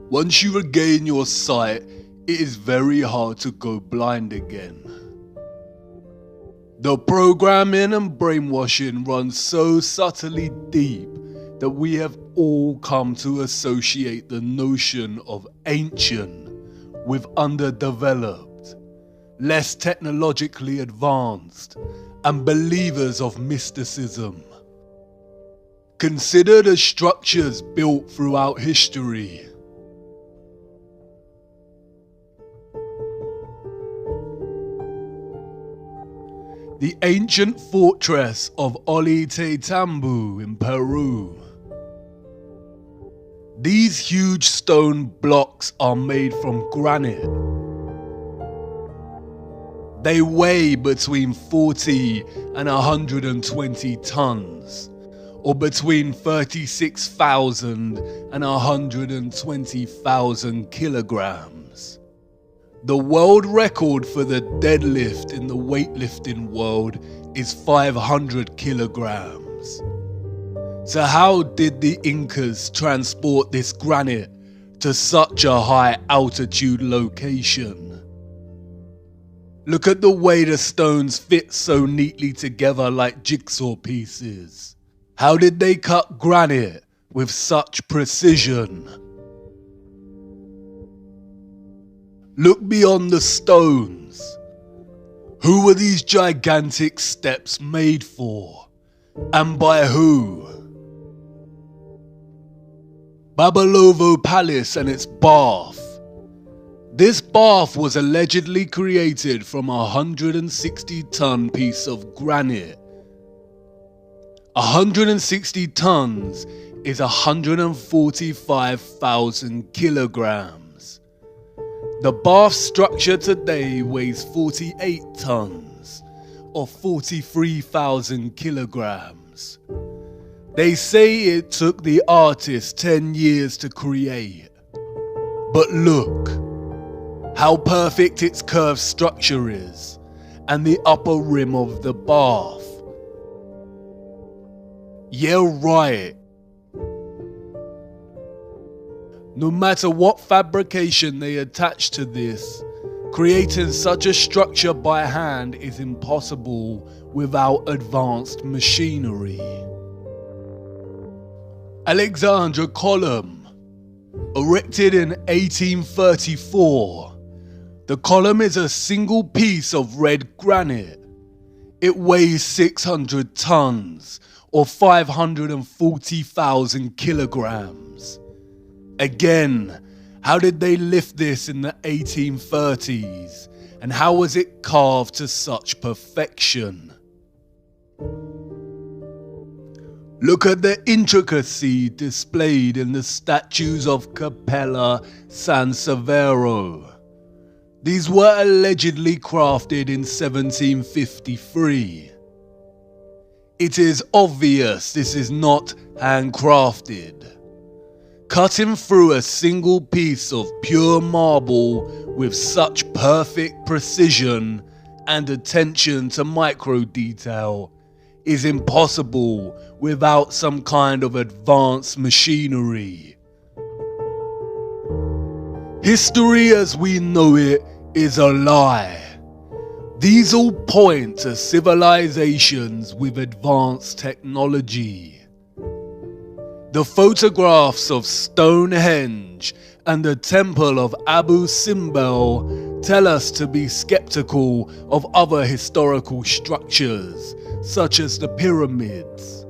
Once you regain your sight, it is very hard to go blind again. The programming and brainwashing runs so subtly deep that we have all come to associate the notion of ancient with underdeveloped, less technologically advanced, and believers of mysticism. Consider the structures built throughout history. The ancient fortress of Ollantaytambo in Peru. These huge stone blocks are made from granite. They weigh between 40 and 120 tons, or between 36,000 and 120,000 kilograms. The world record for the deadlift in the weightlifting world is 500 kilograms. So how did the Incas transport this granite to such a high altitude location? Look at the way the stones fit so neatly together like jigsaw pieces. How did they cut granite with such precision? Look beyond the stones. Who were these gigantic steps made for? And by who? Babalovo Palace and its bath. This bath was allegedly created from a 160-ton piece of granite. 160 tons is 145,000 kilograms. The bath structure today weighs 48 tons, or 43,000 kilograms. They say it took the artist 10 years to create. But look, how perfect its curved structure is, and the upper rim of the bath. Yeah, right. No matter what fabrication they attach to this, creating such a structure by hand is impossible without advanced machinery. Alexandra Column, erected in 1834. The column is a single piece of red granite. It weighs 600 tons, or 540,000 kilograms. Again, how did they lift this in the 1830s, and how was it carved to such perfection? Look at the intricacy displayed in the statues of Capella San Severo. These were allegedly crafted in 1753. It is obvious this is not handcrafted. Cutting through a single piece of pure marble with such perfect precision and attention to micro detail is impossible without some kind of advanced machinery. History as we know it is a lie. These all point to civilizations with advanced technology. The photographs of Stonehenge and the Temple of Abu Simbel tell us to be skeptical of other historical structures, such as the pyramids.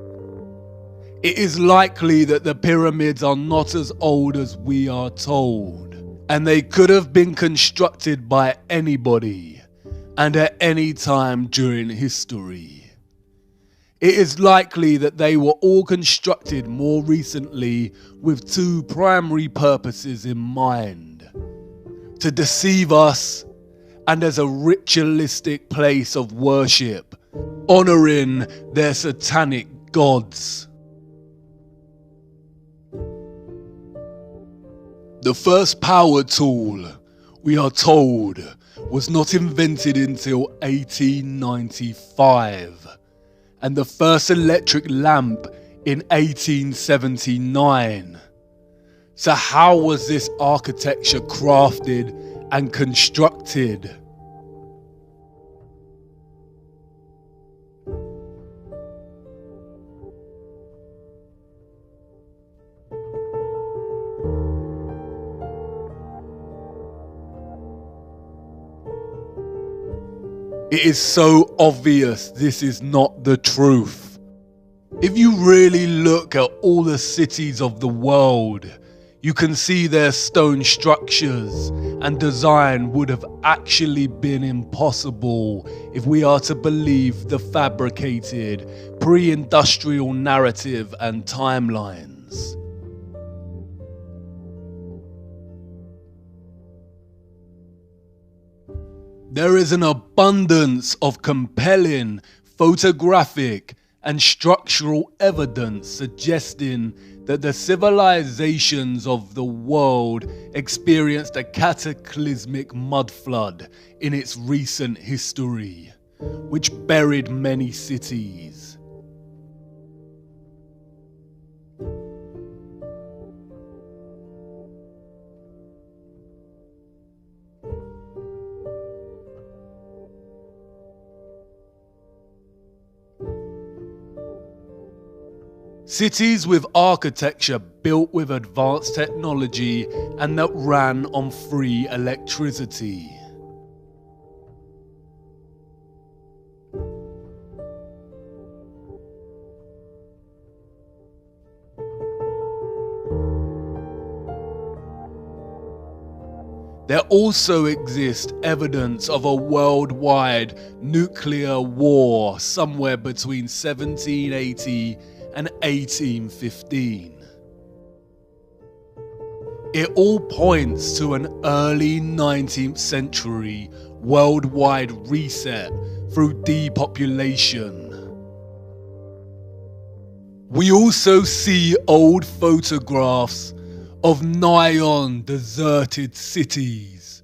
It is likely that the pyramids are not as old as we are told, and they could have been constructed by anybody, and at any time during history. It is likely that they were all constructed more recently with two primary purposes in mind: to deceive us, and as a ritualistic place of worship, honouring their satanic gods. The first power tool, we are told, was not invented until 1895, and the first electric lamp in 1879. So how was this architecture crafted and constructed? It is so obvious this is not the truth. If you really look at all the cities of the world, you can see their stone structures and design would have actually been impossible if we are to believe the fabricated pre-industrial narrative and timelines. There is an abundance of compelling photographic and structural evidence suggesting that the civilizations of the world experienced a cataclysmic mudflood in its recent history, which buried many cities. Cities with architecture built with advanced technology and that ran on free electricity. There also exists evidence of a worldwide nuclear war somewhere between 1780 and 1815. It all points to an early 19th century worldwide reset through depopulation. We also see old photographs of nigh-on deserted cities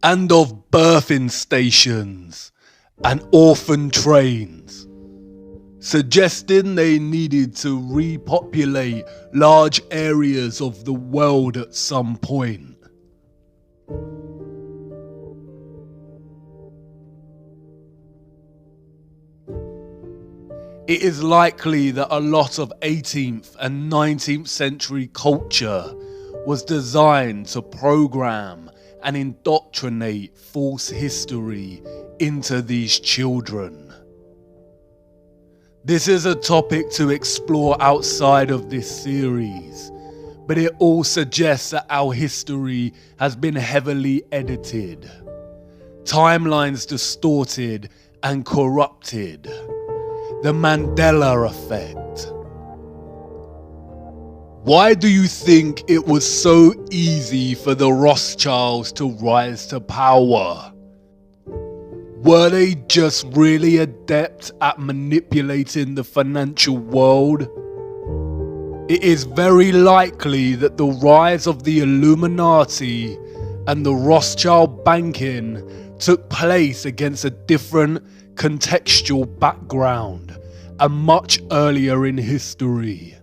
and of birthing stations and orphan trains, suggesting they needed to repopulate large areas of the world at some point. It is likely that a lot of 18th and 19th century culture was designed to program and indoctrinate false history into these children. This is a topic to explore outside of this series, but it all suggests that our history has been heavily edited, timelines distorted and corrupted. The Mandela effect. Why do you think it was so easy for the Rothschilds to rise to power? Were they just really adept at manipulating the financial world? It is very likely that the rise of the Illuminati and the Rothschild banking took place against a different contextual background and much earlier in history.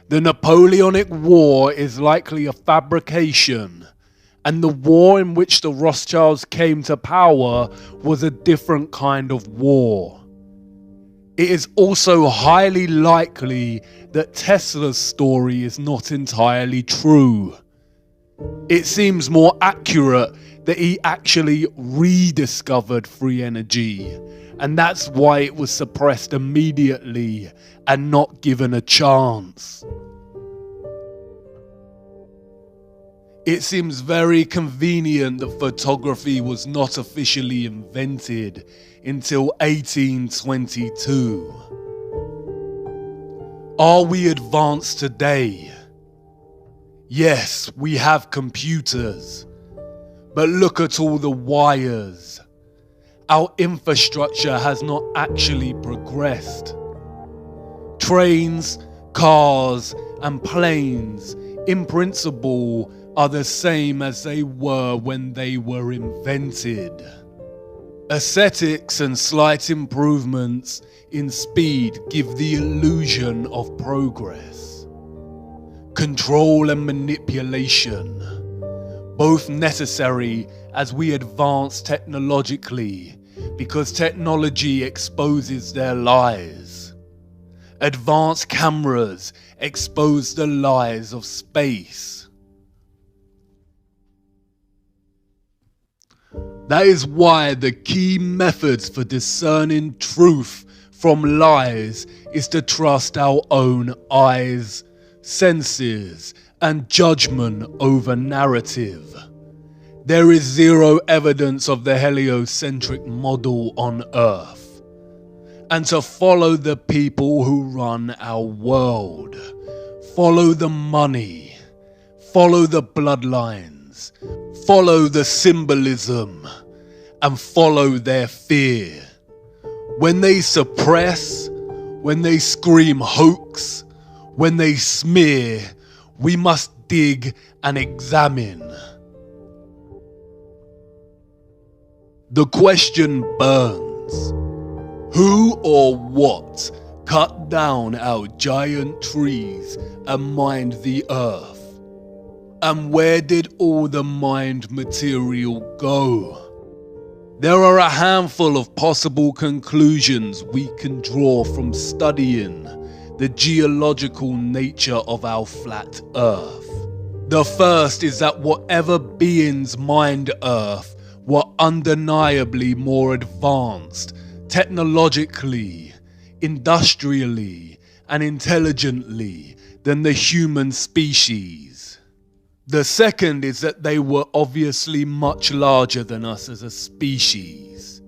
The Napoleonic War is likely a fabrication, and the war in which the Rothschilds came to power was a different kind of war. It is also highly likely that Tesla's story is not entirely true. It seems more accurate that he actually rediscovered free energy, and that's why it was suppressed immediately and not given a chance. It seems very convenient that photography was not officially invented until 1822. Are we advanced today? Yes, we have computers, but look at all the wires. Our infrastructure has not actually progressed. Trains, cars, and planes, in principle, are the same as they were when they were invented. Aesthetics and slight improvements in speed give the illusion of progress. Control and manipulation, both necessary as we advance technologically, because technology exposes their lies. Advanced cameras expose the lies of space. That is why the key methods for discerning truth from lies is to trust our own eyes, senses, and judgment over narrative. There is zero evidence of the heliocentric model on Earth. And to follow the people who run our world, follow the money, follow the bloodlines, follow the symbolism, and follow their fear. When they suppress, when they scream hoax, when they smear, we must dig and examine. The question burns. Who or what cut down our giant trees and mined the earth? And where did all the mined material go? There are a handful of possible conclusions we can draw from studying the geological nature of our flat Earth. The first is that whatever beings mined Earth were undeniably more advanced technologically, industrially, and intelligently than the human species. The second is that they were obviously much larger than us as a species.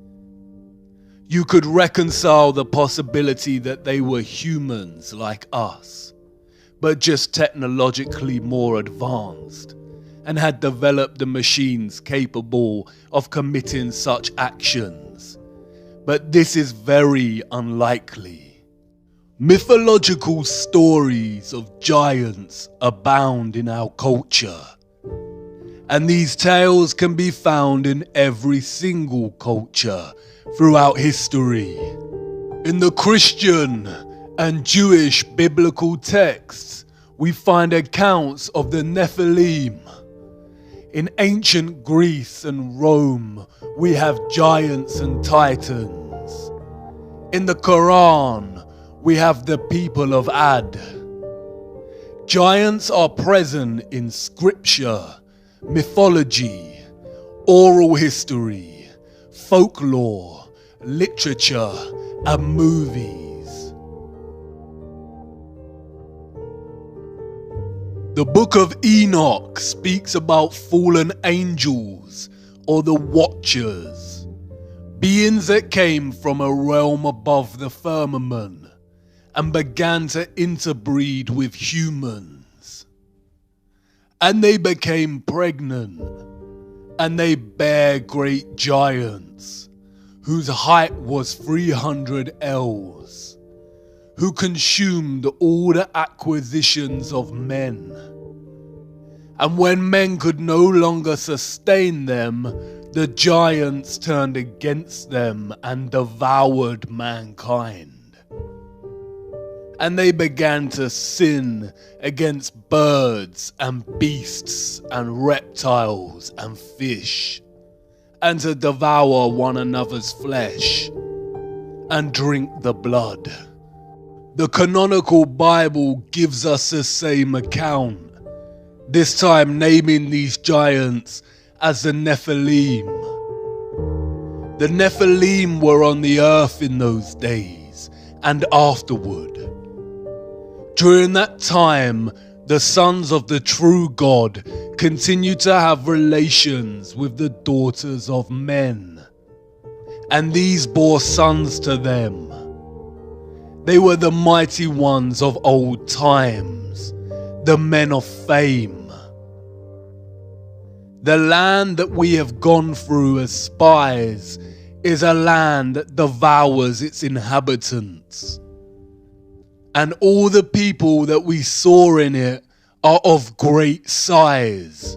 You could reconcile the possibility that they were humans like us, but just technologically more advanced, and had developed the machines capable of committing such actions. But this is very unlikely. Mythological stories of giants abound in our culture, and these tales can be found in every single culture throughout history. In the Christian and Jewish biblical texts, we find accounts of the Nephilim. In ancient Greece and Rome, we have giants and titans. In the Quran, we have the people of Ad. Giants are present in scripture, mythology, oral history, folklore, literature, and movies. The Book of Enoch speaks about fallen angels, or the Watchers, beings that came from a realm above the firmament and began to interbreed with humans. And they became pregnant, and they bare great giants, whose height was 300 ells, who consumed all the acquisitions of men. And when men could no longer sustain them, the giants turned against them and devoured mankind. And they began to sin against birds and beasts and reptiles and fish, and to devour one another's flesh and drink the blood. The canonical Bible gives us the same account, this time naming these giants as the Nephilim. The Nephilim were on the earth in those days and afterward. During that time, the sons of the true God continued to have relations with the daughters of men, and these bore sons to them. They were the mighty ones of old times, the men of fame. The land that we have gone through as spies is a land that devours its inhabitants. And all the people that we saw in it are of great size.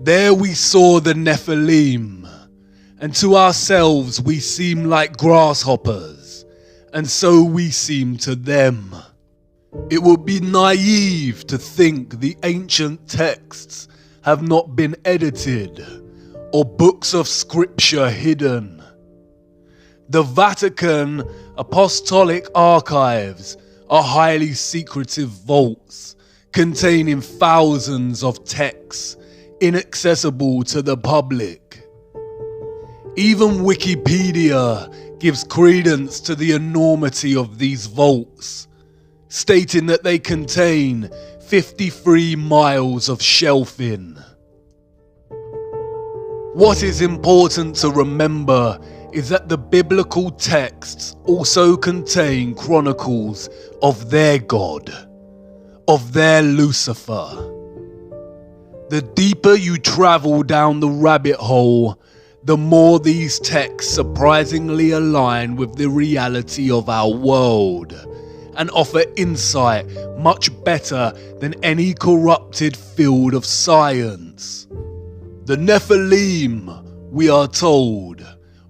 There we saw the Nephilim, and to ourselves we seem like grasshoppers, and so we seem to them. It would be naive to think the ancient texts have not been edited, or books of scripture hidden. The Vatican Apostolic Archives are highly secretive vaults containing thousands of texts inaccessible to the public. Even Wikipedia gives credence to the enormity of these vaults, stating that they contain 53 miles of shelving. What is important to remember is that the biblical texts also contain chronicles of their God, of their Lucifer. The deeper you travel down the rabbit hole, the more these texts surprisingly align with the reality of our world and offer insight much better than any corrupted field of science. The Nephilim, we are told,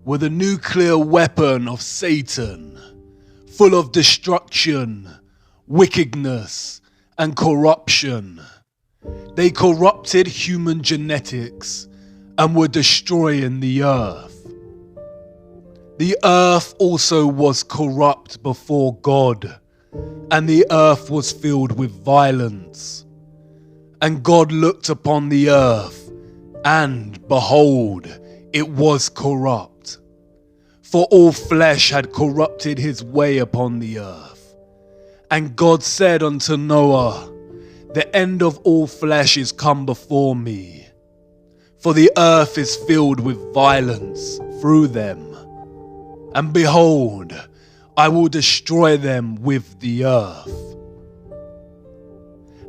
were the nuclear weapon of Satan, full of destruction, wickedness, and corruption. They corrupted human genetics and were destroying the earth. The earth also was corrupt before God, and the earth was filled with violence. And God looked upon the earth, and behold, it was corrupt. For all flesh had corrupted his way upon the earth. And God said unto Noah, the end of all flesh is come before me, for the earth is filled with violence through them. And behold, I will destroy them with the earth.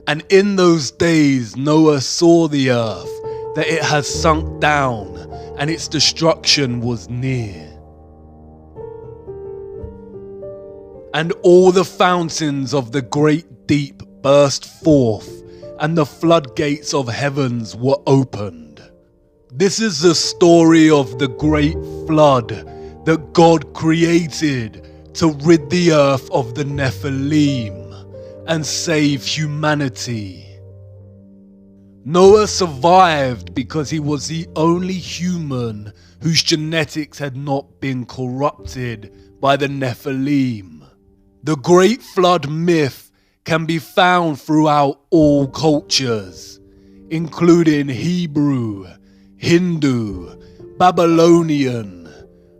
And in those days Noah saw the earth, that it had sunk down, and its destruction was near. And all the fountains of the great deep burst forth, and the floodgates of heavens were opened. This is the story of the great flood that God created to rid the earth of the Nephilim and save humanity. Noah survived because he was the only human whose genetics had not been corrupted by the Nephilim. The Great Flood myth can be found throughout all cultures, including Hebrew, Hindu, Babylonian,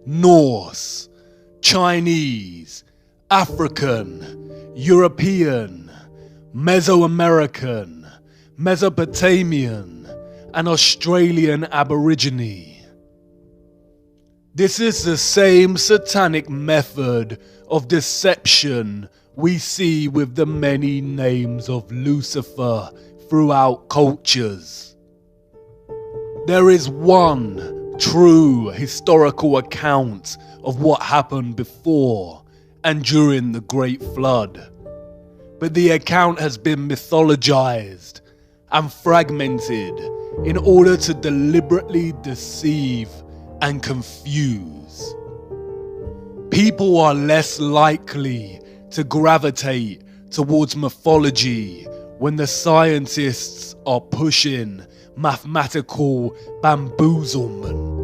Norse, Chinese, African, European, Mesoamerican, Mesopotamian, and Australian Aborigine. This is the same satanic method of deception we see with the many names of Lucifer throughout cultures. There is one true historical account of what happened before and during the Great Flood, but the account has been mythologized and fragmented in order to deliberately deceive and confuse. People are less likely to gravitate towards mythology when the scientists are pushing mathematical bamboozlement.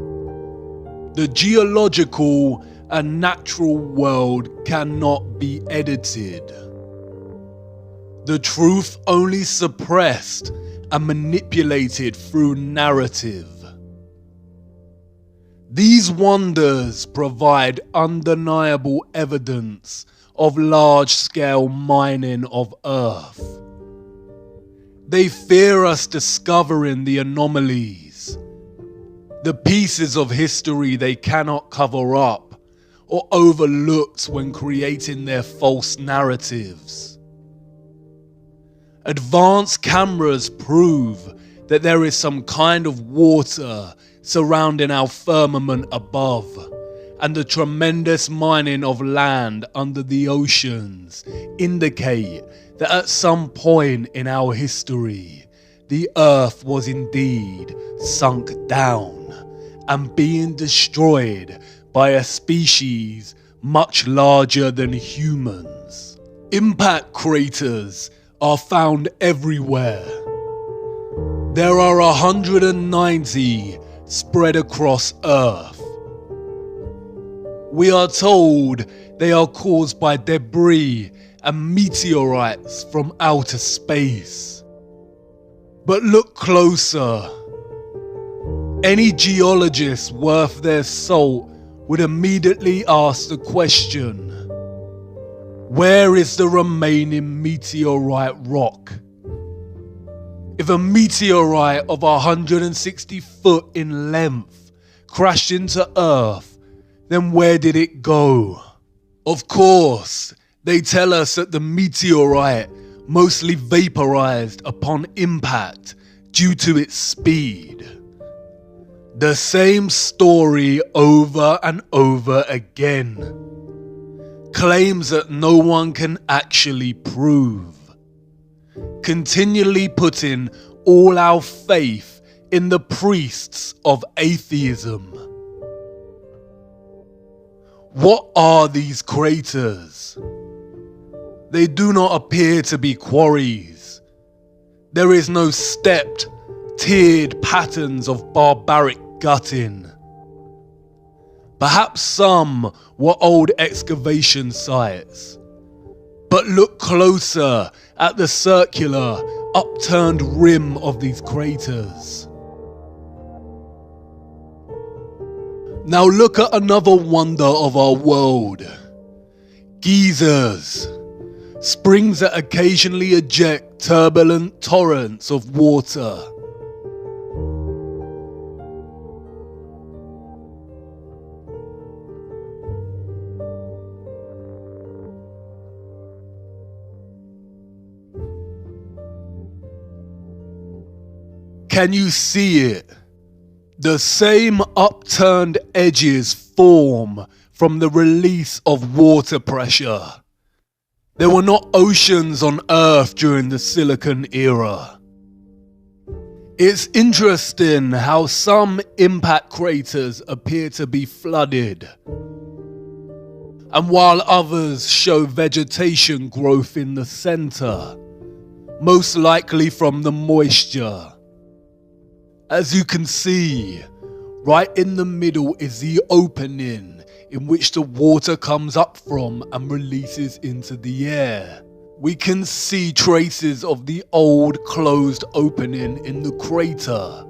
The geological and natural world cannot be edited. The truth only suppressed and manipulated through narrative. These wonders provide undeniable evidence of large-scale mining of Earth. They fear us discovering the anomalies, the pieces of history they cannot cover up or overlooked when creating their false narratives. Advanced cameras prove that there is some kind of water surrounding our firmament above, and the tremendous mining of land under the oceans indicate that at some point in our history, the earth was indeed sunk down, and being destroyed by a species much larger than humans. Impact craters are found everywhere. There are 190 spread across Earth. We are told they are caused by debris and meteorites from outer space. But look closer. Any geologist worth their salt would immediately ask the question, where is the remaining meteorite rock? If a meteorite of 160 foot in length crashed into Earth, then where did it go? Of course, they tell us that the meteorite mostly vaporized upon impact due to its speed. The same story over and over again. Claims that no one can actually prove. Continually putting all our faith in the priests of atheism. What are these craters? They do not appear to be quarries. There is no stepped, tiered patterns of barbaric gutting. Perhaps some were old excavation sites. But look closer at the circular, upturned rim of these craters. Now look at another wonder of our world. Geysers. Springs that occasionally eject turbulent torrents of water. Can you see it? The same upturned edges form from the release of water pressure. There were not oceans on Earth during the Silicon era. It's interesting how some impact craters appear to be flooded, and while others show vegetation growth in the center, most likely from the moisture. As you can see, right in the middle is the opening in which the water comes up from and releases into the air. We can see traces of the old closed opening in the crater.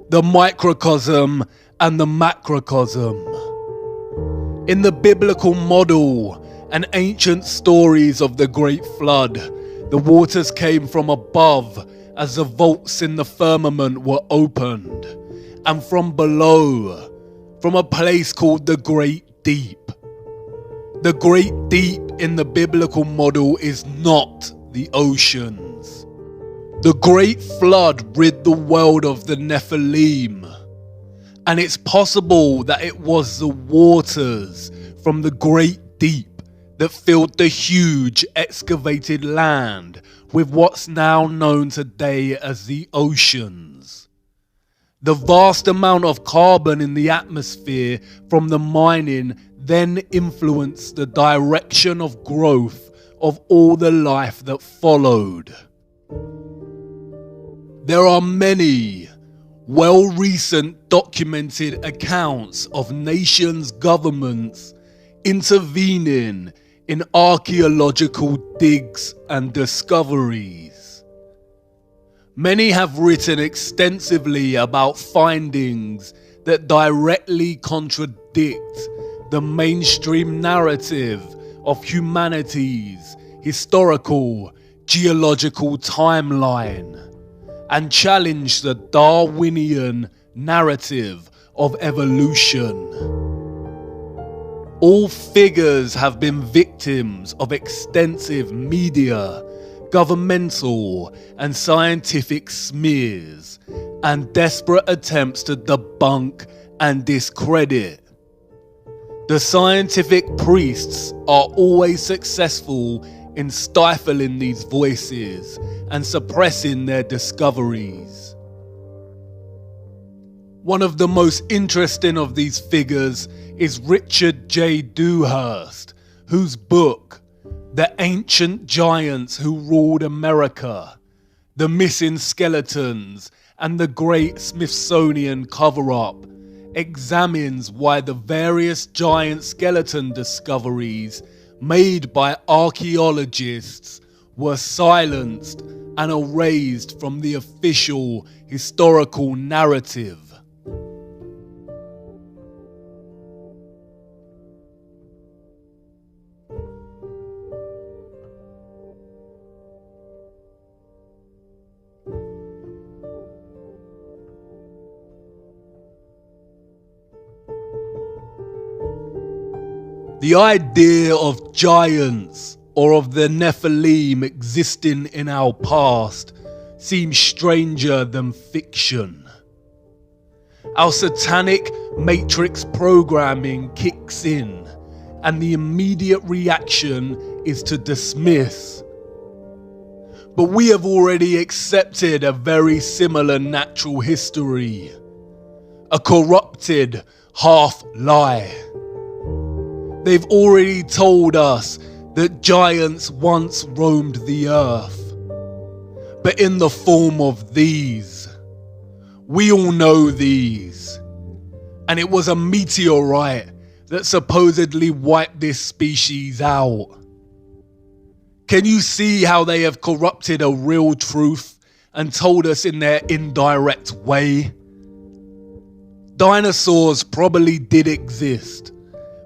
The microcosm and the macrocosm. In the biblical model and ancient stories of the Great Flood, the waters came from above as the vaults in the firmament were opened, and from below, from a place called the Great Deep. The Great Deep in the biblical model is not the oceans. The Great Flood rid the world of the Nephilim, and it's possible that it was the waters from the Great Deep that filled the huge excavated land with what's now known today as the oceans. The vast amount of carbon in the atmosphere from the mining then influenced the direction of growth of all the life that followed. There are many recent documented accounts of nations' governments intervening in archaeological digs and discoveries. Many have written extensively about findings that directly contradict the mainstream narrative of humanity's historical geological timeline and challenge the Darwinian narrative of evolution. All figures have been victims of extensive media, governmental and scientific smears, and desperate attempts to debunk and discredit. The scientific priests are always successful in stifling these voices and suppressing their discoveries. One of the most interesting of these figures is Richard J. Dewhurst, whose book, The Ancient Giants Who Ruled America, The Missing Skeletons, and the Great Smithsonian Cover-Up, examines why the various giant skeleton discoveries made by archaeologists were silenced and erased from the official historical narrative. The idea of giants or of the Nephilim existing in our past seems stranger than fiction. Our satanic matrix programming kicks in, and the immediate reaction is to dismiss. But we have already accepted a very similar natural history, a corrupted half-lie. They've already told us that giants once roamed the earth, but in the form of these. We all know these. And it was a meteorite that supposedly wiped this species out. Can you see how they have corrupted a real truth and told us in their indirect way? Dinosaurs probably did exist,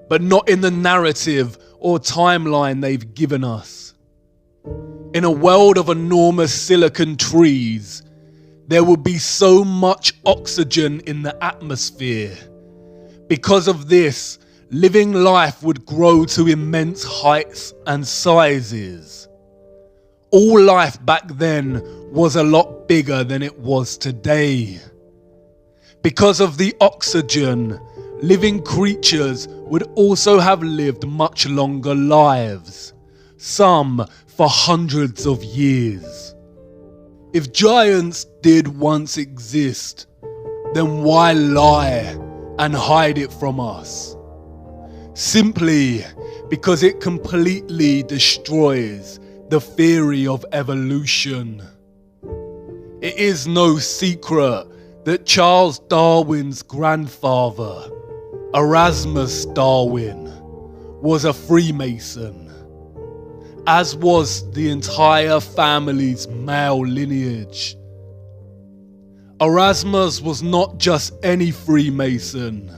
but not in the narrative or timeline they've given us. In a world of enormous silicon trees, there will be so much oxygen in the atmosphere. Because of this, living life would grow to immense heights and sizes. All life back then was a lot bigger than it was today. Because of the oxygen, living creatures would also have lived much longer lives, some for hundreds of years. If giants did once exist, then why lie and hide it from us? Simply because it completely destroys the theory of evolution. It is no secret that Charles Darwin's grandfather, Erasmus Darwin, was a Freemason, as was the entire family's male lineage. Erasmus was not just any Freemason.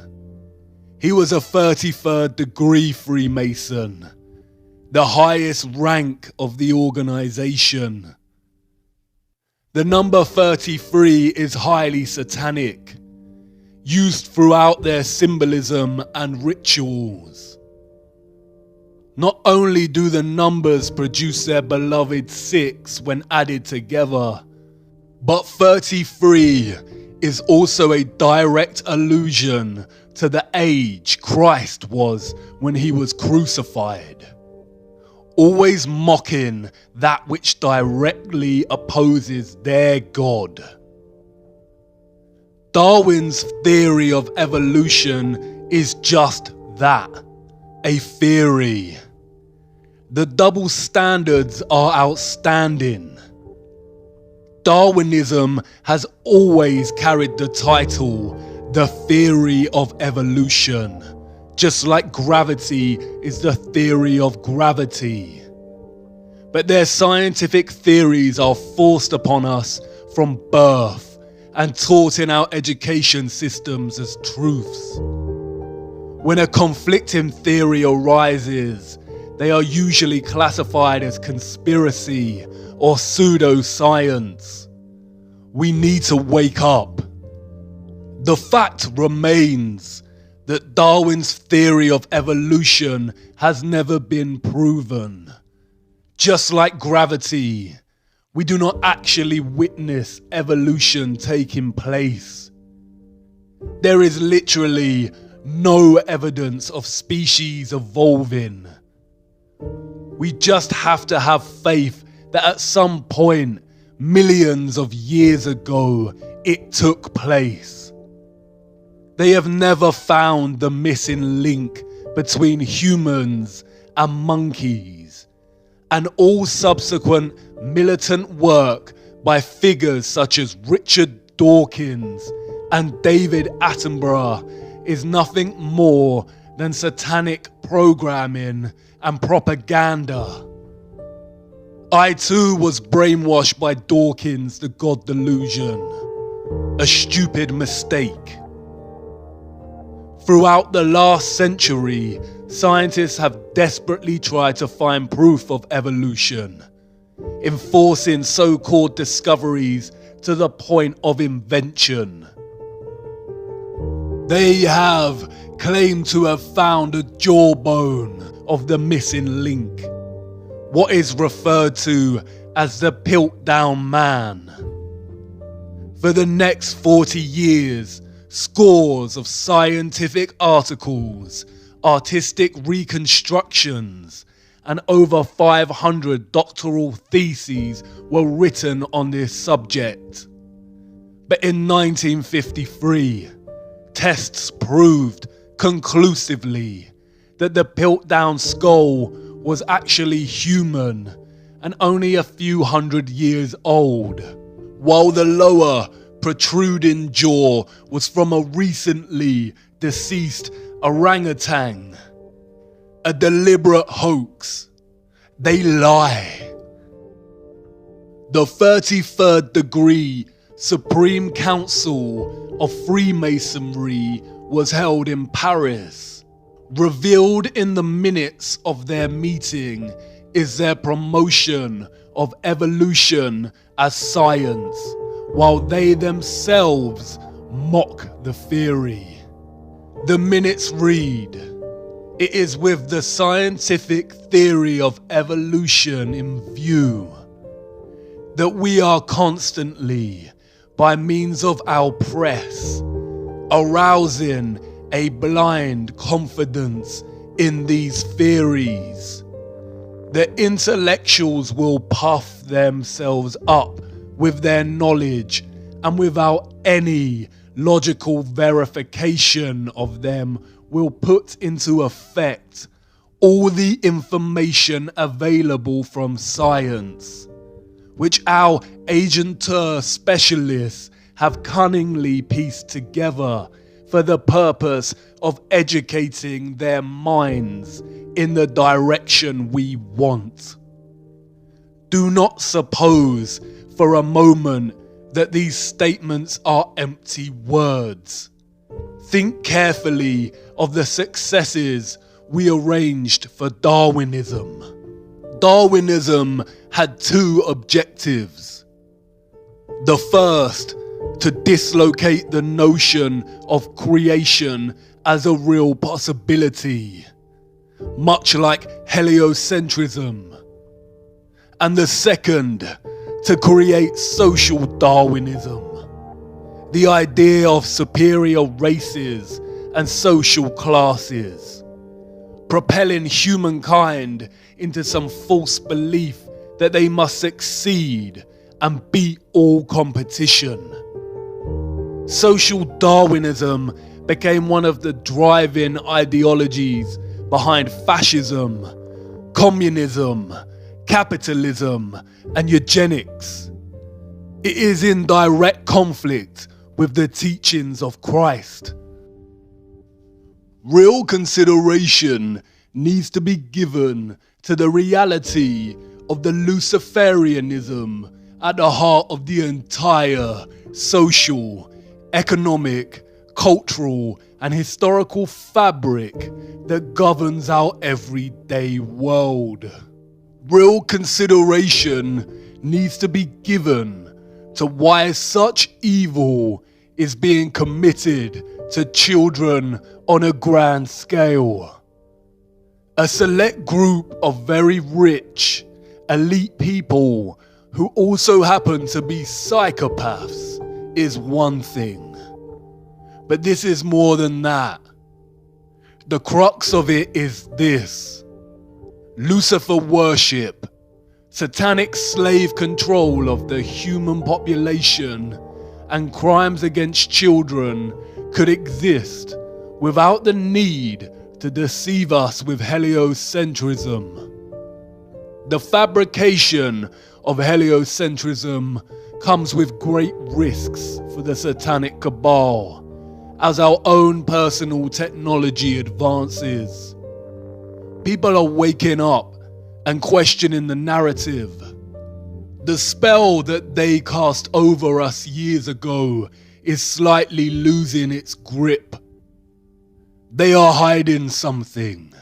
He was a 33rd degree Freemason, the highest rank of the organization. The number 33 is highly satanic, used throughout their symbolism and rituals. Not only do the numbers produce their beloved 6 when added together, but 33 is also a direct allusion to the age Christ was when he was crucified, always mocking that which directly opposes their God. Darwin's theory of evolution is just that, a theory. The double standards are outstanding. Darwinism has always carried the title, the theory of evolution, just like gravity is the theory of gravity. But their scientific theories are forced upon us from birth and taught in our education systems as truths. When a conflicting theory arises, they are usually classified as conspiracy or pseudoscience. We need to wake up. The fact remains that Darwin's theory of evolution has never been proven. Just like gravity, we do not actually witness evolution taking place. There is literally no evidence of species evolving. We just have to have faith that at some point, millions of years ago, it took place. They have never found the missing link between humans and monkeys, and all subsequent militant work by figures such as Richard Dawkins and David Attenborough is nothing more than satanic programming and propaganda. I too was brainwashed by Dawkins' The God Delusion, a stupid mistake. Throughout the last century, scientists have desperately tried to find proof of evolution, enforcing so-called discoveries to the point of invention. They have claimed to have found a jawbone of the missing link, what is referred to as the Piltdown Man. For the next 40 years, scores of scientific articles, artistic reconstructions, and over 500 doctoral theses were written on this subject. But in 1953, tests proved conclusively that the Piltdown skull was actually human and only a few hundred years old, while the lower protruding jaw was from a recently deceased orangutan. A deliberate hoax. They lie. The 33rd degree Supreme Council of Freemasonry was held in Paris. Revealed in the minutes of their meeting is their promotion of evolution as science, while they themselves mock the theory. The minutes read, "It is with the scientific theory of evolution in view that we are constantly, by means of our press, arousing a blind confidence in these theories. The intellectuals will puff themselves up with their knowledge, and without any logical verification of them will put into effect all the information available from science, which our agenteur specialists have cunningly pieced together for the purpose of educating their minds in the direction we want. Do not suppose for a moment that these statements are empty words. Think carefully of the successes we arranged for Darwinism. Darwinism had two objectives. The first, to dislocate the notion of creation as a real possibility, much like heliocentrism. And the second, to create social Darwinism, the idea of superior races and social classes, propelling humankind into some false belief that they must succeed and beat all competition. Social Darwinism became one of the driving ideologies behind fascism, communism, capitalism, and eugenics. It is in direct conflict with the teachings of Christ. Real consideration needs to be given to the reality of the Luciferianism at the heart of the entire social, economic, cultural, and historical fabric that governs our everyday world. Real consideration needs to be given to why such evil is being committed to children on a grand scale. A select group of very rich, elite people who also happen to be psychopaths is one thing. But this is more than that. The crux of it is this. Lucifer worship, satanic slave control of the human population, and crimes against children could exist without the need to deceive us with heliocentrism. The fabrication of heliocentrism comes with great risks for the satanic cabal as our own personal technology advances. People are waking up and questioning the narrative. The spell that they cast over us years ago is slightly losing its grip. They are hiding something.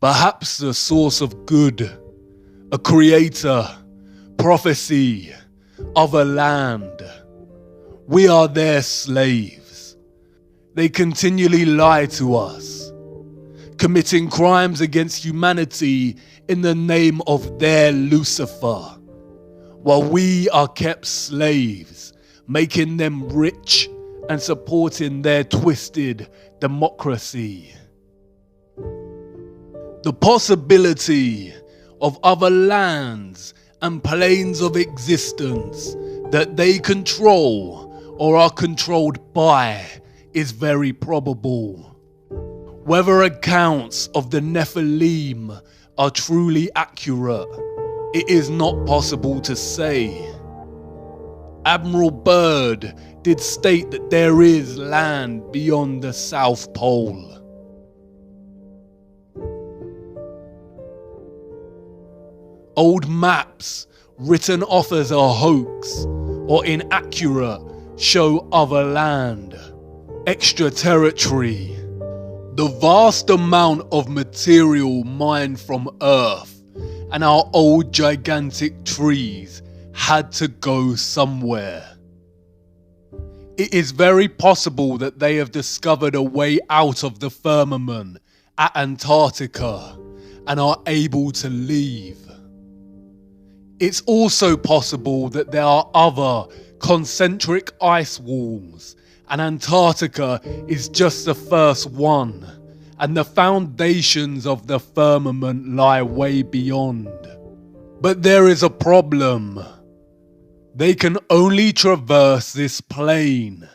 Perhaps the source of good, a creator, prophecy, of a land. We are their slaves. They continually lie to us, committing crimes against humanity in the name of their Lucifer, while we are kept slaves, making them rich and supporting their twisted democracy. The possibility of other lands and planes of existence that they control or are controlled by is very probable. Whether accounts of the Nephilim are truly accurate, it is not possible to say. Admiral Byrd did state that there is land beyond the South Pole. Old maps written off as a hoax or inaccurate show other land, extra territory. The vast amount of material mined from Earth and our old gigantic trees had to go somewhere. It is very possible that they have discovered a way out of the firmament at Antarctica and are able to leave. It's also possible that there are other concentric ice walls, and Antarctica is just the first one, and the foundations of the firmament lie way beyond. But there is a problem. They can only traverse this plane.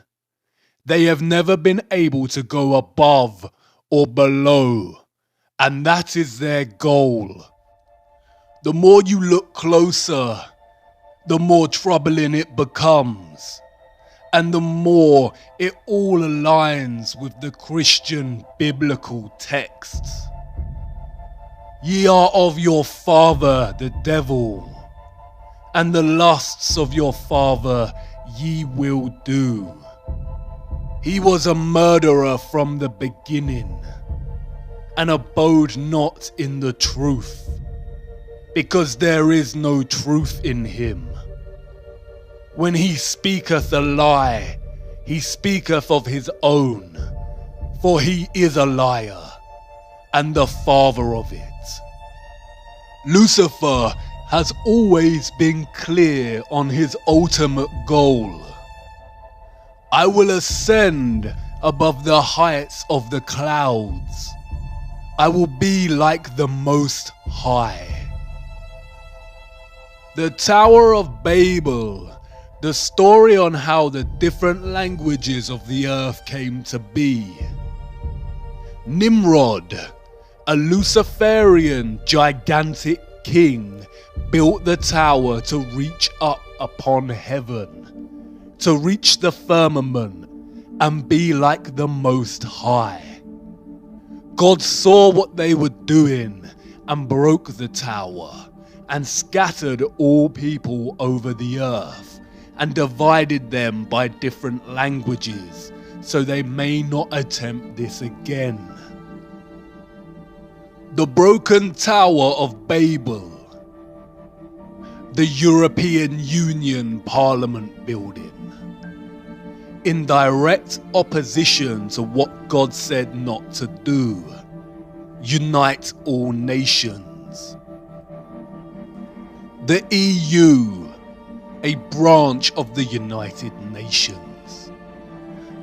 They have never been able to go above or below, and that is their goal. The more you look closer, the more troubling it becomes, and the more it all aligns with the Christian biblical texts. Ye are of your father the devil, and the lusts of your father ye will do. He was a murderer from the beginning, and abode not in the truth, because there is no truth in him. When he speaketh a lie, he speaketh of his own, for he is a liar, and the father of it. Lucifer has always been clear on his ultimate goal. I will ascend above the heights of the clouds. I will be like the Most High. The Tower of Babel, the story on how the different languages of the earth came to be. Nimrod, a Luciferian gigantic king, built the tower to reach up upon heaven, to reach the firmament and be like the Most High. God saw what they were doing and broke the tower, and scattered all people over the earth, and divided them by different languages, so they may not attempt this again. The broken Tower of Babel, the European Union Parliament building, in direct opposition to what God said not to do, unite all nations. The EU, a branch of the United Nations.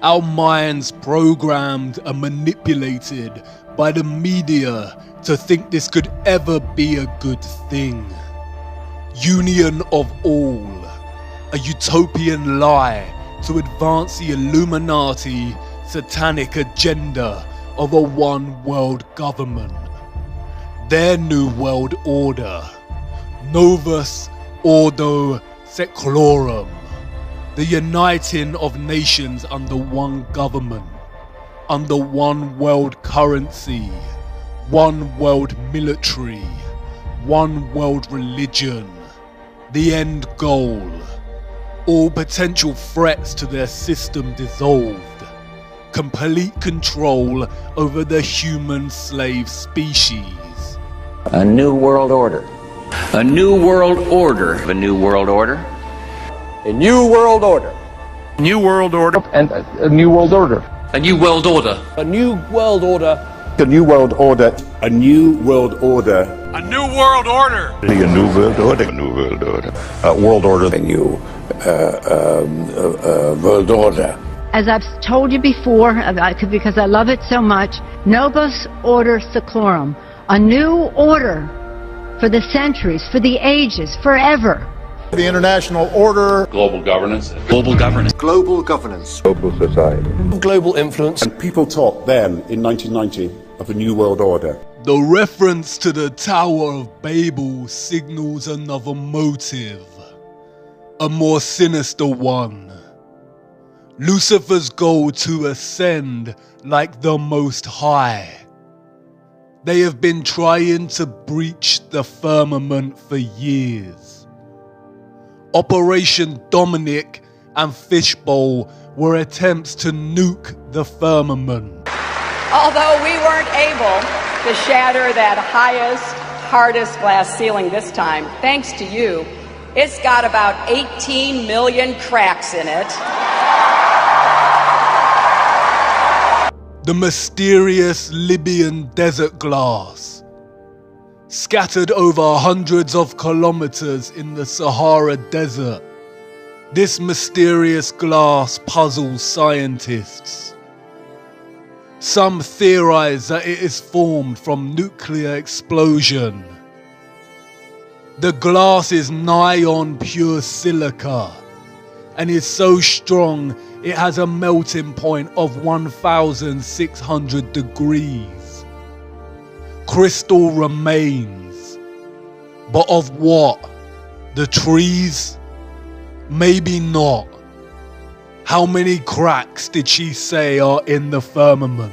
Our minds programmed and manipulated by the media to think this could ever be a good thing. Union of all, a utopian lie to advance the Illuminati satanic agenda of a one world government. Their new world order, Novus Ordo Seclorum, the uniting of nations under one government, under one world currency, one world military, one world religion, the end goal, all potential threats to their system dissolved, complete control over the human slave species. A new world order. A new world order. A new world order. A new world order. New world order. And a new world order. A new world order. A new world order. A new world order. A new world order. A new world order. A new world order. A new world order. World order. A new world order. As I've told you before, because I love it so much, Novus Ordo Seclorum, a new order for the centuries, for the ages, forever. The international order. Global governance. Global governance. Global governance. Global society. Global influence. And people talked then, in 1990, of a new world order. The reference to the Tower of Babel signals another motive, a more sinister one. Lucifer's goal to ascend like the Most High. They have been trying to breach the firmament for years. Operation Dominic and Fishbowl were attempts to nuke the firmament. Although we weren't able to shatter that highest, hardest glass ceiling this time, thanks to you, it's got about 18 million cracks in it. The mysterious Libyan desert glass, scattered over hundreds of kilometers in the Sahara Desert. This mysterious glass puzzles scientists. Some theorize that it is formed from nuclear explosion. The glass is nigh on pure silica and is so strong it has a melting point of 1,600 degrees. Crystal remains. But of what? The trees? Maybe not. How many cracks did she say are in the firmament?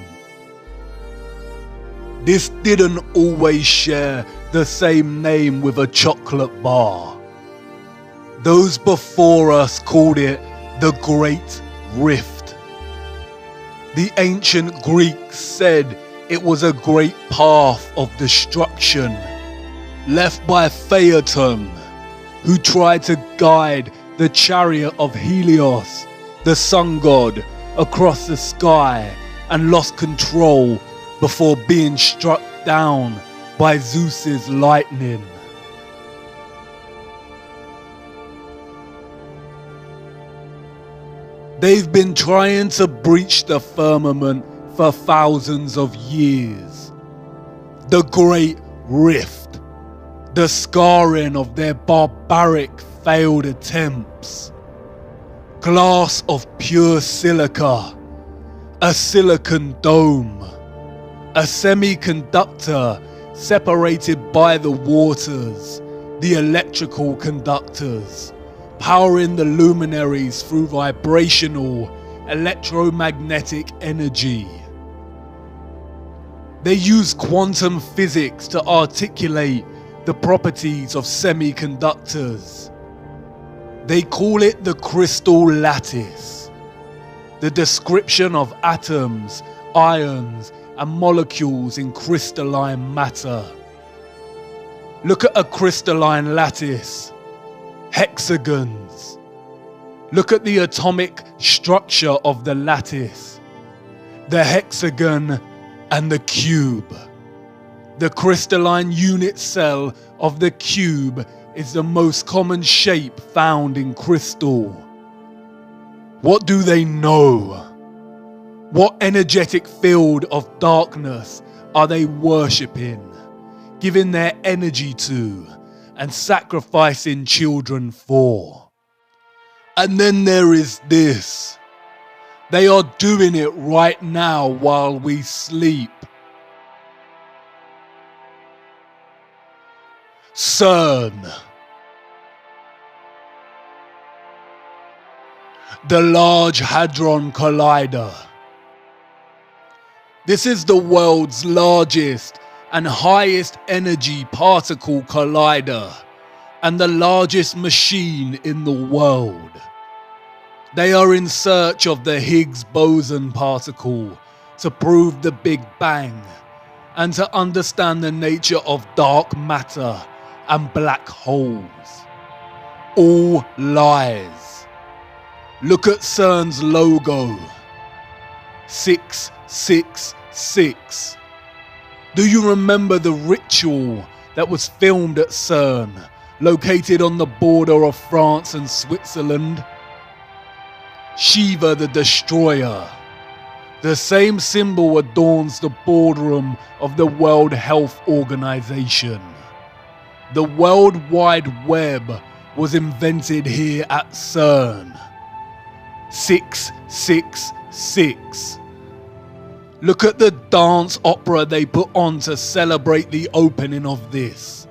This didn't always share the same name with a chocolate bar. Those before us called it the Great Rift. The ancient Greeks said it was a great path of destruction left by Phaeton, who tried to guide the chariot of Helios, the sun god, across the sky and lost control before being struck down by Zeus's lightning. They've been trying to breach the firmament for thousands of years. The Great Rift, the scarring of their barbaric failed attempts. Glass of pure silica, a silicon dome, a semiconductor separated by the waters, the electrical conductors, powering the luminaries through vibrational electromagnetic energy. They use quantum physics to articulate the properties of semiconductors. They call it the crystal lattice, the description of atoms, ions, and molecules in crystalline matter. Look at a crystalline lattice. Hexagons. Look at the atomic structure of the lattice, the hexagon and the cube. The crystalline unit cell of the cube is the most common shape found in crystal. What do they know? What energetic field of darkness are they worshipping, giving their energy to, and sacrificing children for? And then there is this. They are doing it right now while we sleep. CERN. The Large Hadron Collider. This is the world's largest and highest energy particle collider, and the largest machine in the world. They are in search of the Higgs boson particle to prove the Big Bang and to understand the nature of dark matter and black holes. All lies. Look at CERN's logo. 666. Do you remember the ritual that was filmed at CERN, located on the border of France and Switzerland? Shiva the Destroyer. The same symbol adorns the boardroom of the World Health Organization. The World Wide Web was invented here at CERN. 666. Look at the dance opera they put on to celebrate the opening of this.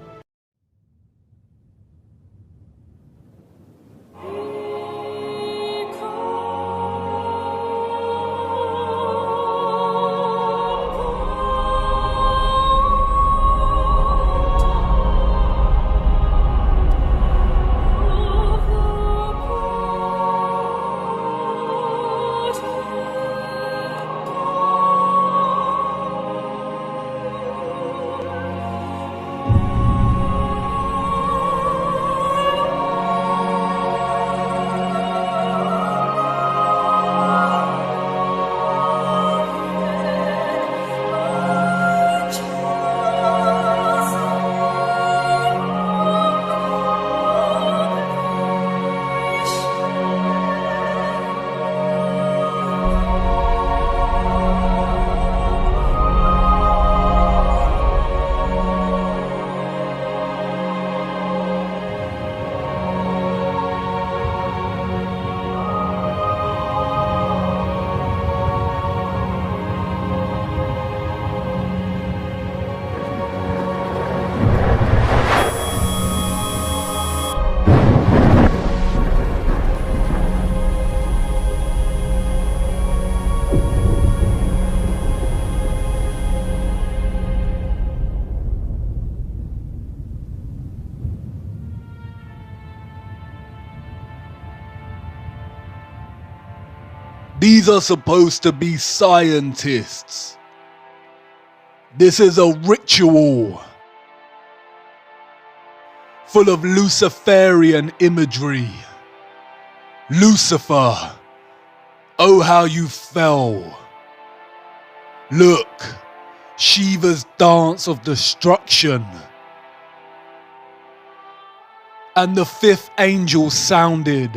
These are supposed to be scientists. This is a ritual full of Luciferian imagery. Lucifer, oh how you fell. Look, Shiva's dance of destruction. And the fifth angel sounded,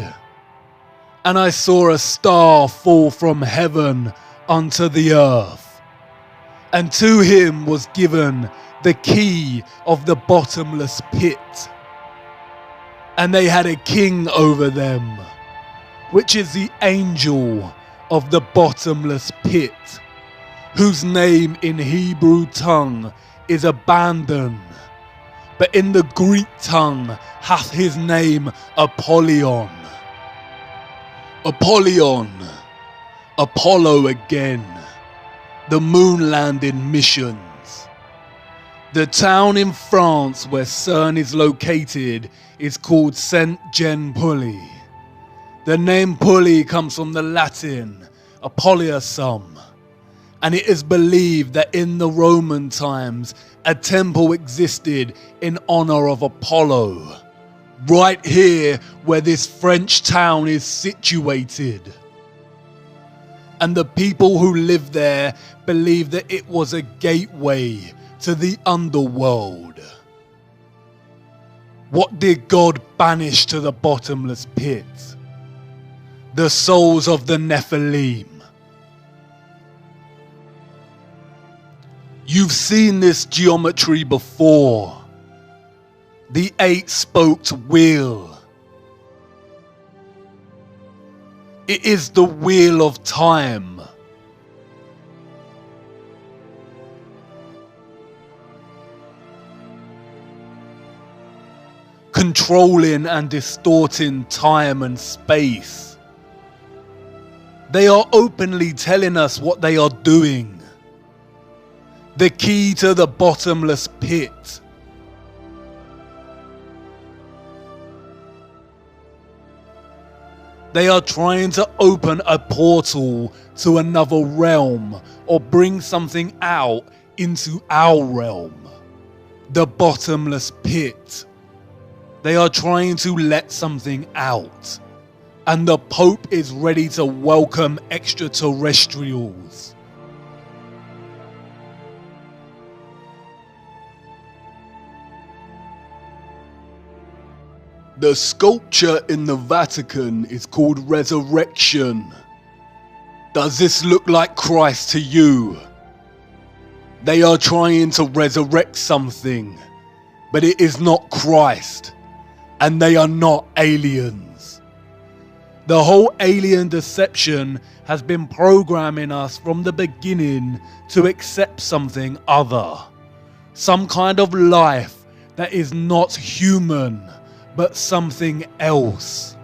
and I saw a star fall from heaven unto the earth, and to him was given the key of the bottomless pit. And they had a king over them, which is the angel of the bottomless pit, whose name in Hebrew tongue is Abaddon, but in the Greek tongue hath his name Apollyon. Apollyon, Apollo again, the moon landing missions. The town in France where CERN is located is called Saint-Jean-Pied. The name Pulley comes from the Latin Apolliasum, and it is believed that in the Roman times a temple existed in honor of Apollo, right here where this French town is situated. And the people who live there believe that it was a gateway to the underworld. What did God banish to the bottomless pit? The souls of the Nephilim. You've seen this geometry before. The 8-spoked wheel. It is the wheel of time. Controlling and distorting time and space. They are openly telling us what they are doing. The key to the bottomless pit. They are trying to open a portal to another realm or bring something out into our realm. The bottomless pit. They are trying to let something out. And the Pope is ready to welcome extraterrestrials. The sculpture in the Vatican is called Resurrection. Does this look like Christ to you? They are trying to resurrect something, but it is not Christ, and they are not aliens. The whole alien deception has been programming us from the beginning to accept something other. Some kind of life that is not human, but something else.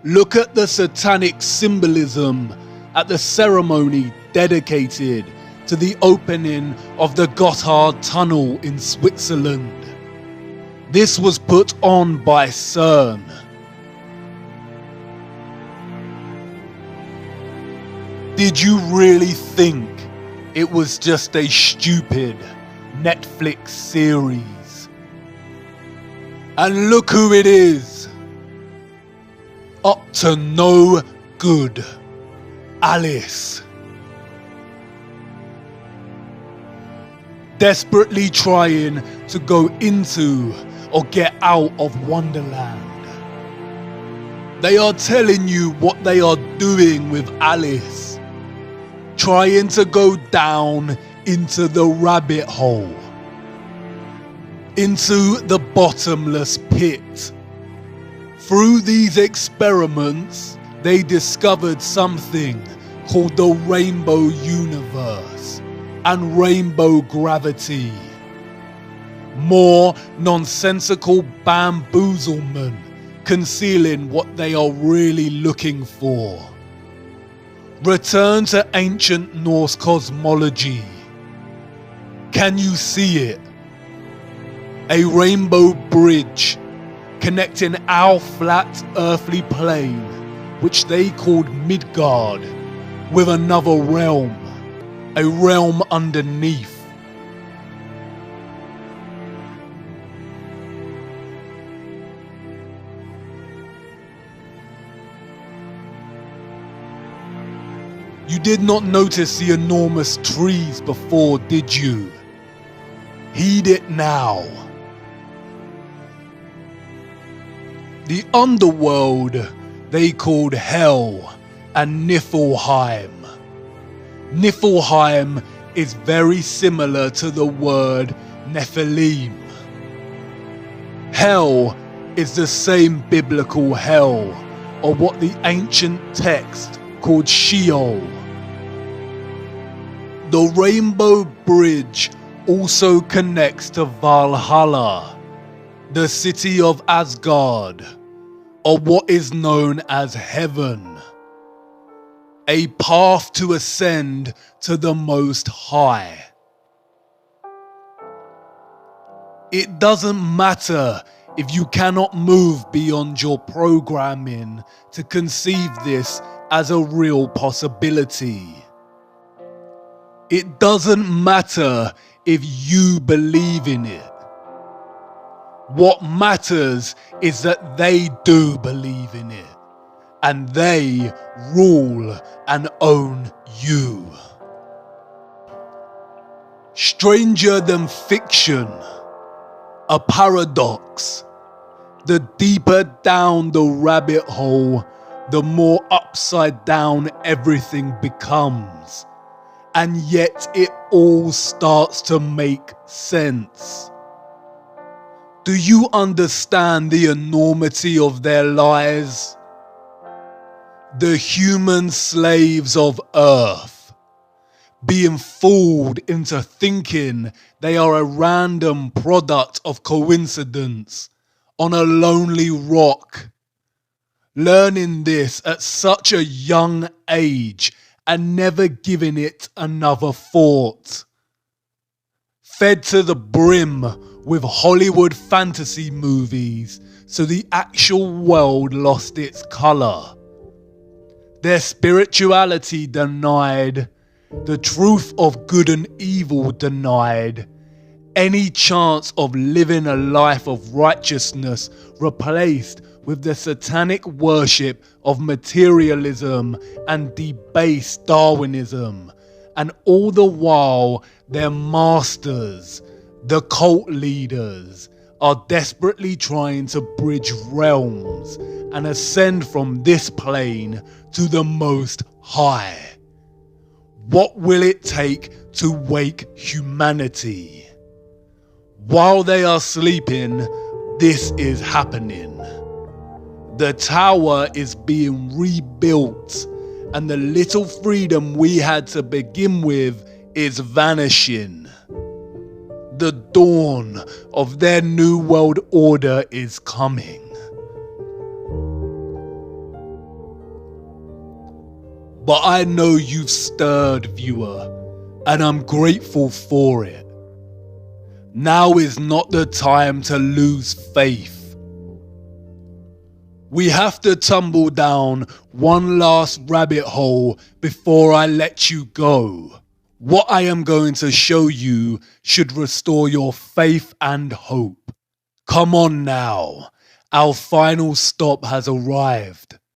Look at the satanic symbolism at the ceremony dedicated to the opening of the Gotthard Tunnel in Switzerland. This was put on by CERN. Did you really think it was just a stupid Netflix series? And look who it is. Up to no good. Alice. Desperately trying to go into or get out of Wonderland. They are telling you what they are doing with Alice. Trying to go down into the rabbit hole. Into the bottomless pit. Through these experiments, they discovered something called the Rainbow Universe and Rainbow Gravity. More nonsensical bamboozlement concealing what they are really looking for. Return to ancient Norse cosmology. Can you see it? A rainbow bridge connecting our flat earthly plane, which they called Midgard, with another realm, a realm underneath. You did not notice the enormous trees before, did you? Heed it now. The underworld they called Hell and Niflheim. Niflheim is very similar to the word Nephilim. Hell is the same biblical hell, or what the ancient text called Sheol. The Rainbow Bridge also connects to Valhalla, the city of Asgard, or what is known as Heaven, a path to ascend to the Most High. It doesn't matter if you cannot move beyond your programming to conceive this as a real possibility. It doesn't matter if you believe in it. What matters is that they do believe in it, and they rule and own you. Stranger than fiction, a paradox. The deeper down the rabbit hole, the more upside down everything becomes, and yet it all starts to make sense. Do you understand the enormity of their lies? The human slaves of Earth, being fooled into thinking they are a random product of coincidence on a lonely rock. Learning this at such a young age and never giving it another thought. Fed to the brim with Hollywood fantasy movies, so the actual world lost its colour. Their spirituality denied, the truth of good and evil denied, any chance of living a life of righteousness replaced with the satanic worship of materialism and debased Darwinism, and all the while their masters, the cult leaders, are desperately trying to bridge realms and ascend from this plane to the Most High. What will it take to wake humanity? While they are sleeping, this is happening. The tower is being rebuilt, and the little freedom we had to begin with is vanishing. The dawn of their new world order is coming. But I know you've stirred, viewer, and I'm grateful for it. Now is not the time to lose faith. We have to tumble down one last rabbit hole before I let you go. What I am going to show you should restore your faith and hope. Come on now, our final stop has arrived.